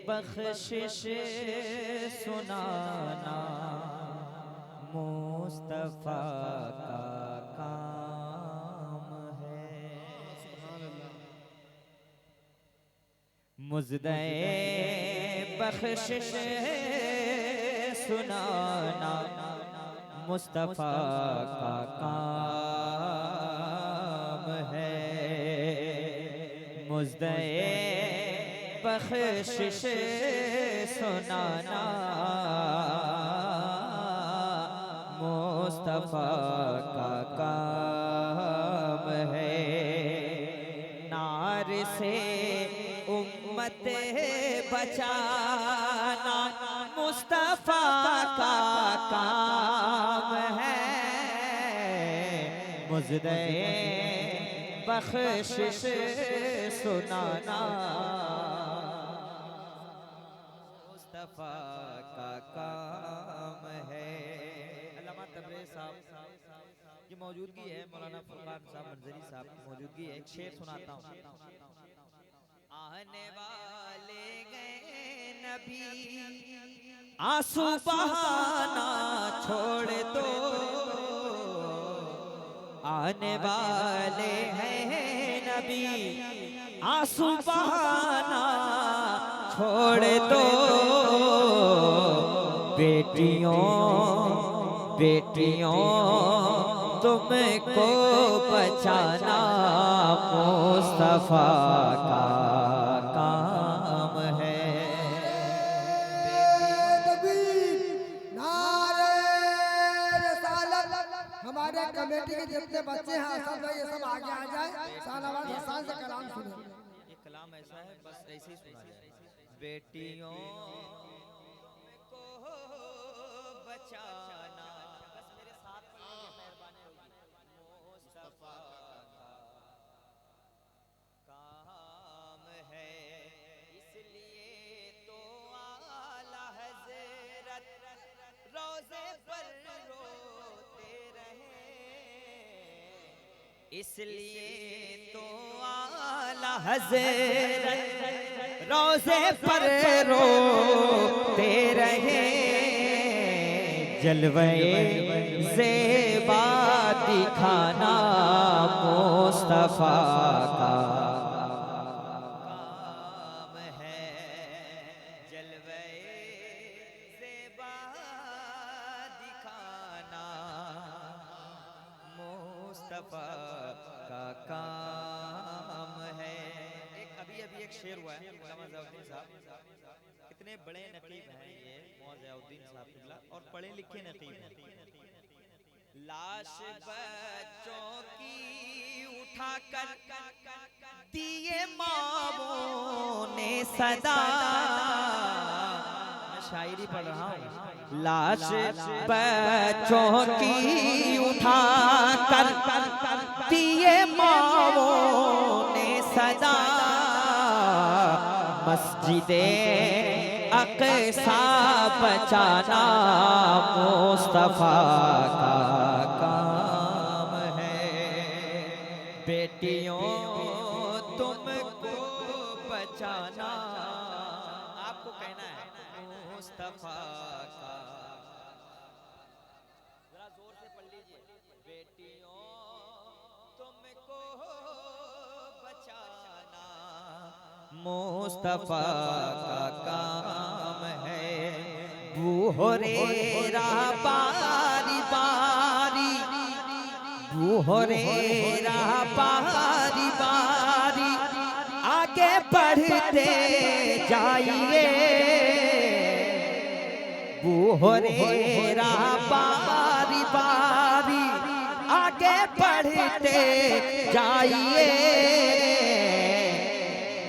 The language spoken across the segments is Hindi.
बख्शिश सुनाना मुस्तफा का काम है। मुज़दे बख्शिश सुनाना मुस्तफा का काम है। मुज़दे बख्शिश सुनाना मुस्तफा का काम है। नार से उम्मत बचाना मुस्तफा का काम है। मुज़दे बख्शिश सुनाना मुस्तफा का काम है। अल्लामा तबरेज़ साहब की मौजूदगी है, मौलाना फुरकान साहब मंजरी साहब की मौजूदगी है। एक शेर सुनाता हूँ। आने वाले गए नबी आंसू बहाना छोड़ दो। आने वाले हैं नबी आंसू बहाना छोड़ दो। बेटियों बेटियों तुमको बचाना मुस्तफा का काम है। हमारे कमेटी के जितने बच्चे हैं सब भाई ये सब आगे आ जाए। सालावाद हसन से कलाम सुनो। ये कलाम ऐसा है, बस ऐसे ही सुना जाए। बेटियों को बचाना, बस मेरे साथ पढ़िए, मेहरबानी होगी। मुस्तफा का काम है, इसलिए तो आला हज़रत रोज़े पर रोते रहे। इसलिए तो आला हज़रत रोज़े पर रोते रहे। जलवे ज़ेबा दिखाना मुस्तफा का काम है। जलवे ज़ेबा दिखाना मुस्तफा का काम है। अभी एक शेर हुआ है अल्लामा ज़ियाउद्दीन साहब, इतने बड़े नकीब हैं ये ज़ियाउद्दीन साहब किबला और पढ़े लिखे नकीब हैं। लाश बच्चों की उठाकर दिए माँओं ने सदा। मैं शायरी पढ़ रहा हूँ। लाश बच्चों की उठाकर दिए माँओं ने सदा। मस्जिदे अक़सा बचाना मुस्तफा का काम है। बेटियों तुमको बचाना, आपको कहना है मुस्तफा का। जरा जोर से पढ़ लीजिए। बेटियों तुमको बचाना मुस्तफा का काम है। बूहोरेरा बारी बारी, बूहोरेरा बारी बारी आगे बढ़ते जाइए। बूहोरेरा बारी बारी आगे बढ़ते जाइए।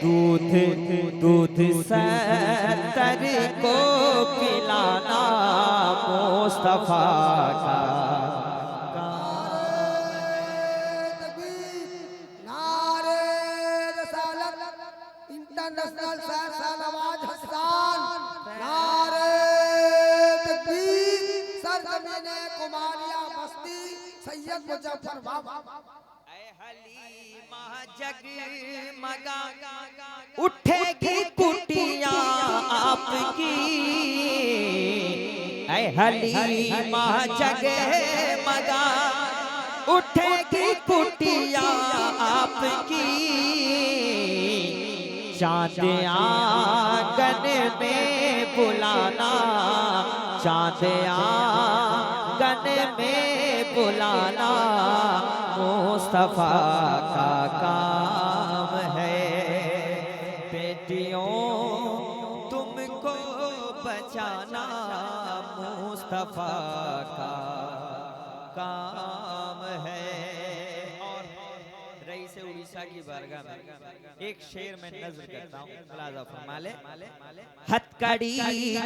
दूध दूध सतर को पिलाना मुस्तफा का। इंटरनेशनल सालावाद हसन। नारे तकबीर। सरजमीने कुमारिया बस्ती सैयद मुजफ्फर बाबा। हलीमा जगमगा उठेगी कुटियां आपकी, ऐ हलीमा जगमगा उठेगी कुटिया आपकी। चाँद आंगन में बुलाना, चाँद आंगन में बुलाना मुस्तफा का काम है। बेटियों तुमको बचाना मुस्तफा का काम है। और रही से उड़ीसा की बारगाह में एक शेर में नज़्म करता हूँ, मुलाज़ा फरमा ले। हथकड़ी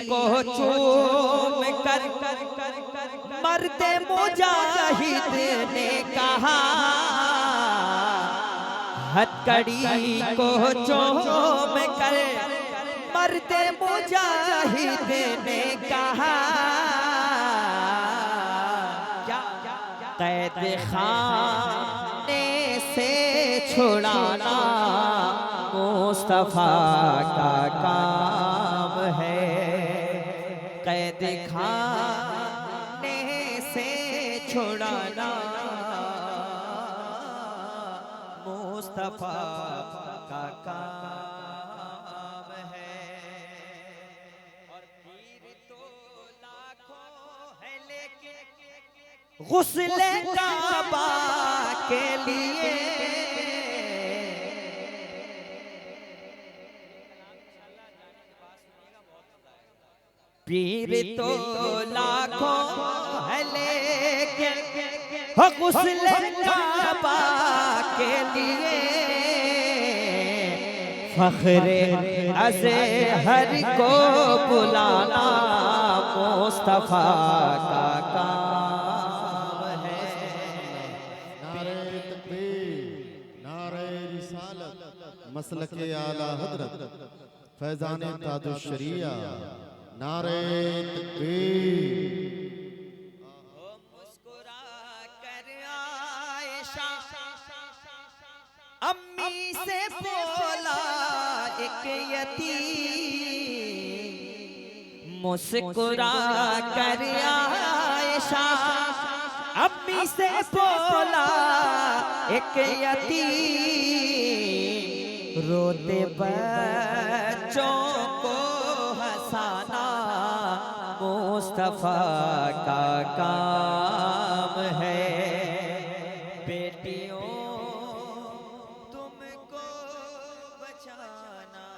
को चूम कर मर्दे मुजाहिद ने कहा, हथकड़ी को चूम कर मर्दे मुजाहिद ने कहा, कैद खाने से छुड़ाना मुस्तफा का काम है। कैद खाने से छुड़ाना मुस्तफा का काम है। और पीर तो लाखों है लेके गुस्ले काबा के लिए, पीर तो लाखों है लेके गुस्ले काबा के लिए, फख्रे अज़हर को बुलाना मुस्तफा का काम है। नारे तकबीर, नारे रिसालत, मसलके आला हज़रत फैज़ाने ताजुश शरिया, नारे तकबीर। मुस्कुरा कर आयशा अम्मी से बोला एक यतीम, मुस्कुरा कर आयशा अम्मी से बोला एक यतीम, रोते बच्चों को हंसाना मुस्तफा का काम है। बेटियों तुमको बचाना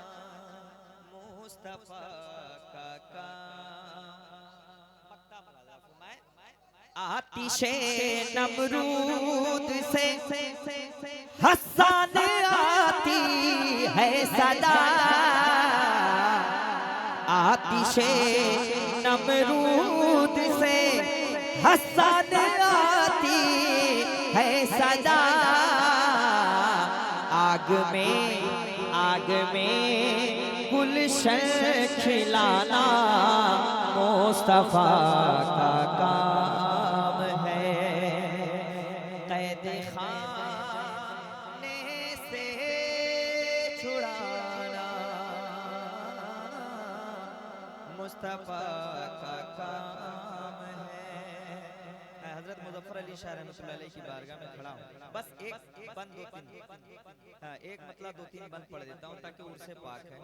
मुस्तफा का काम। आतिशे नमरूद से हसन आती है सदा, आतिशे नमरूद से हसन आती है सदा, आग में गुलशन खिलाना मुस्तफा का काम है। कैद खाने से छुड़ाना मुस्तफा का काम है। हजरत मुजफ्फर अली शाह रहमतुल्लाह अलैह की बारगाह में खड़ा हूँ, बस एक बंद दो तीन, एक मतलब दो तीन बंद पढ़ देता हूँ ताकि उर्से पाक है।